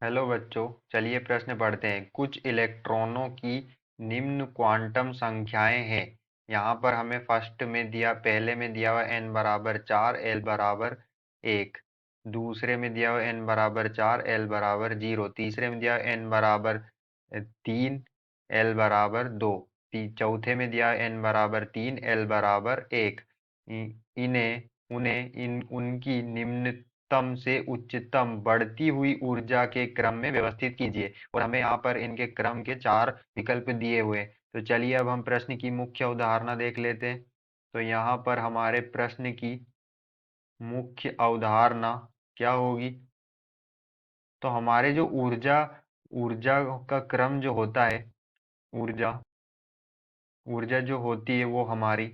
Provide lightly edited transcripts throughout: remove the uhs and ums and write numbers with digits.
Hello बच्चों, चलिए प्रश्न पढ़ते हैं। कुछ इलेक्ट्रॉनों की निम्न क्वांटम संख्याएं हैं। यहाँ पर हमें फर्स्ट में दिया, पहले में दिया हुआ n बराबर 4, एल बराबर 1। दूसरे में दिया हुआ n बराबर 4, एल बराबर 0। तीसरे में दिया हुआ n बराबर 3, एल बराबर 2। चौथे में दिया n बराबर 3, एल बराबर 1। इन्हें उन्हें इन उनकी निम्नतम से उच्चतम बढ़ती हुई ऊर्जा के क्रम में व्यवस्थित कीजिए। और हमें यहाँ पर इनके क्रम के 4 विकल्प दिए हुए हैं। तो चलिए अब हम प्रश्न की मुख्य अवधारणा देख लेते हैं। तो यहाँ पर हमारे प्रश्न की मुख्य अवधारणा क्या होगी? तो हमारे जो ऊर्जा ऊर्जा का क्रम जो होता है, ऊर्जा ऊर्जा जो होती है वो हमारी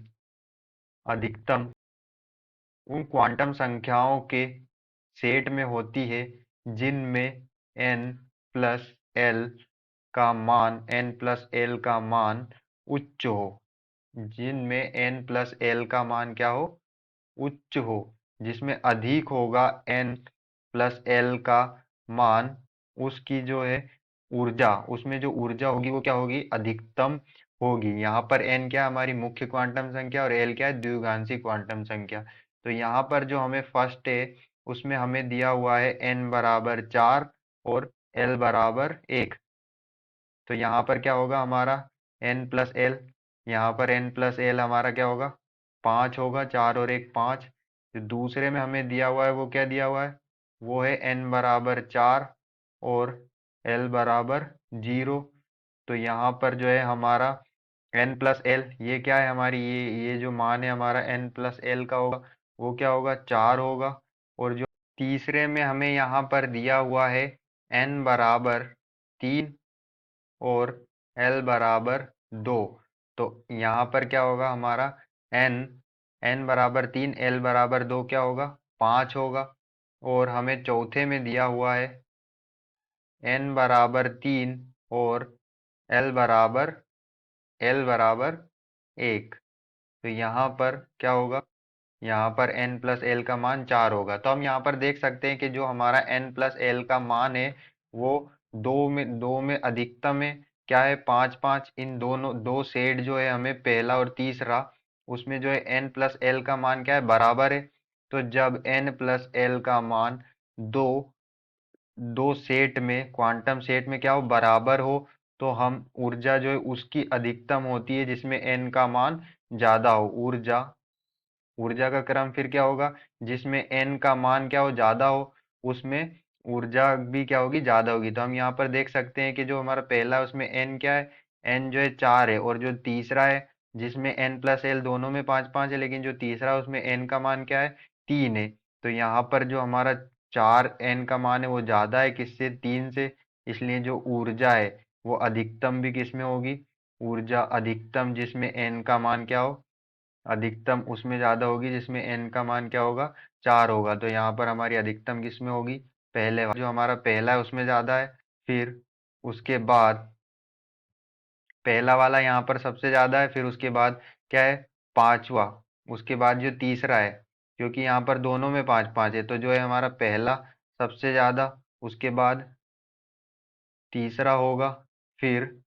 अधिकतम उन क्वांटम संख्याओं के सेट में होती है जिनमें n प्लस एल का मान उच्च हो। जिनमें n प्लस एल का मान क्या हो? उच्च हो। जिसमें अधिक होगा n प्लस एल का मान, उसकी जो है ऊर्जा, उसमें जो ऊर्जा होगी वो क्या होगी? अधिकतम होगी। यहाँ पर n क्या है? हमारी मुख्य क्वांटम संख्या, और l क्या है? द्विघांसी क्वांटम संख्या। तो यहाँ पर जो हमें फर्स्ट है उसमें हमें दिया हुआ है n बराबर 4 और l बराबर 1। तो यहाँ पर क्या होगा हमारा? n plus L. यहाँ पर n प्लस एल हमारा क्या होगा? 5 होगा। 4 और 1 5। जो दूसरे में हमें दिया हुआ है वो क्या दिया हुआ है? वो है n बराबर 4 और l बराबर 0। तो यहाँ पर जो है हमारा n प्लस एल, ये क्या है हमारी? ये जो मान है हमारा n प्लस एल का होगा वो क्या होगा? 4 होगा। और जो तीसरे में हमें यहाँ पर दिया हुआ है n बराबर 3 और L बराबर 2। तो यहाँ पर क्या होगा हमारा? n n बराबर 3, L बराबर 2 क्या होगा? 5 होगा। और हमें चौथे में दिया हुआ है n बराबर 3 और L बराबर 1। तो यहाँ पर क्या होगा? यहाँ पर n प्लस एल का मान 4 होगा। तो हम यहाँ पर देख सकते हैं कि जो हमारा n प्लस एल का मान है वो दो में अधिकतम है। क्या है? 5 5। इन दोनों दो सेट जो है हमें पहला और तीसरा, उसमें जो है n प्लस एल का मान क्या है? बराबर है। तो जब n प्लस एल का मान दो दो सेट में, क्वांटम सेट में क्या हो? बराबर हो, तो हम ऊर्जा जो है उसकी अधिकतम होती है जिसमें n का मान ज्यादा हो। ऊर्जा ऊर्जा का क्रम फिर क्या होगा? जिसमें n का मान क्या हो? ज्यादा हो, उसमें ऊर्जा भी क्या होगी? ज्यादा होगी। तो हम यहाँ पर देख सकते हैं कि जो हमारा पहला है उसमें n क्या है? n जो है 4 है। और जो तीसरा है जिसमें n प्लस एल दोनों में 5 5 है, लेकिन जो तीसरा है उसमें n का मान क्या है? 3 है। तो यहाँ पर जो हमारा 4 n का मान है वो ज्यादा है किससे? 3 से। इसलिए जो ऊर्जा है वो अधिकतम भी किस में होगी? ऊर्जा अधिकतम जिसमें n का मान क्या हो? अधिकतम उसमें ज्यादा होगी जिसमें n का मान क्या होगा? 4 होगा। तो यहाँ पर हमारी अधिकतम किस में होगी? पहले जो हमारा पहला है उसमें ज्यादा है। फिर उसके बाद पहला वाला यहाँ पर सबसे ज्यादा है। फिर उसके बाद क्या है? पांचवा। उसके बाद जो तीसरा है, क्योंकि यहाँ पर दोनों में 5 5 है, तो जो है हमारा पहला सबसे ज्यादा, उसके बाद तीसरा होगा। फिर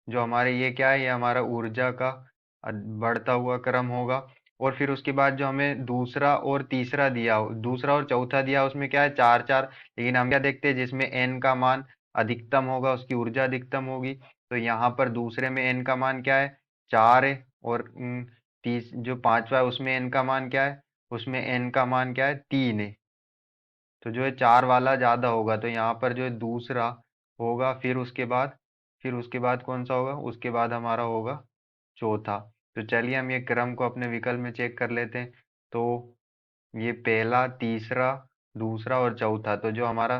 जो हमारे ये क्या है? ये हमारा ऊर्जा का बढ़ता हुआ क्रम होगा। और फिर उसके बाद जो हमें दूसरा और तीसरा दिया हो, दूसरा और चौथा दिया, उसमें क्या है? 4 4। लेकिन हम क्या देखते हैं? जिसमें n का मान अधिकतम होगा उसकी ऊर्जा अधिकतम होगी। तो यहाँ पर दूसरे में n का मान क्या है? 4 है। और तीस जो पांचवा है उसमें n का मान क्या है? उसमें n का मान क्या है? 3 है। तो जो है 4 वाला ज्यादा होगा, तो यहाँ पर जो है दूसरा होगा। फिर उसके बाद कौन सा होगा? उसके बाद हमारा होगा चौथा। तो चलिए हम ये क्रम को अपने विकल्प में चेक कर लेते हैं। तो ये पहला, तीसरा, दूसरा और चौथा, तो जो हमारा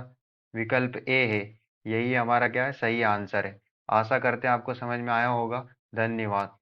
विकल्प ए है यही हमारा क्या है? सही आंसर है। आशा करते हैं आपको समझ में आया होगा। धन्यवाद।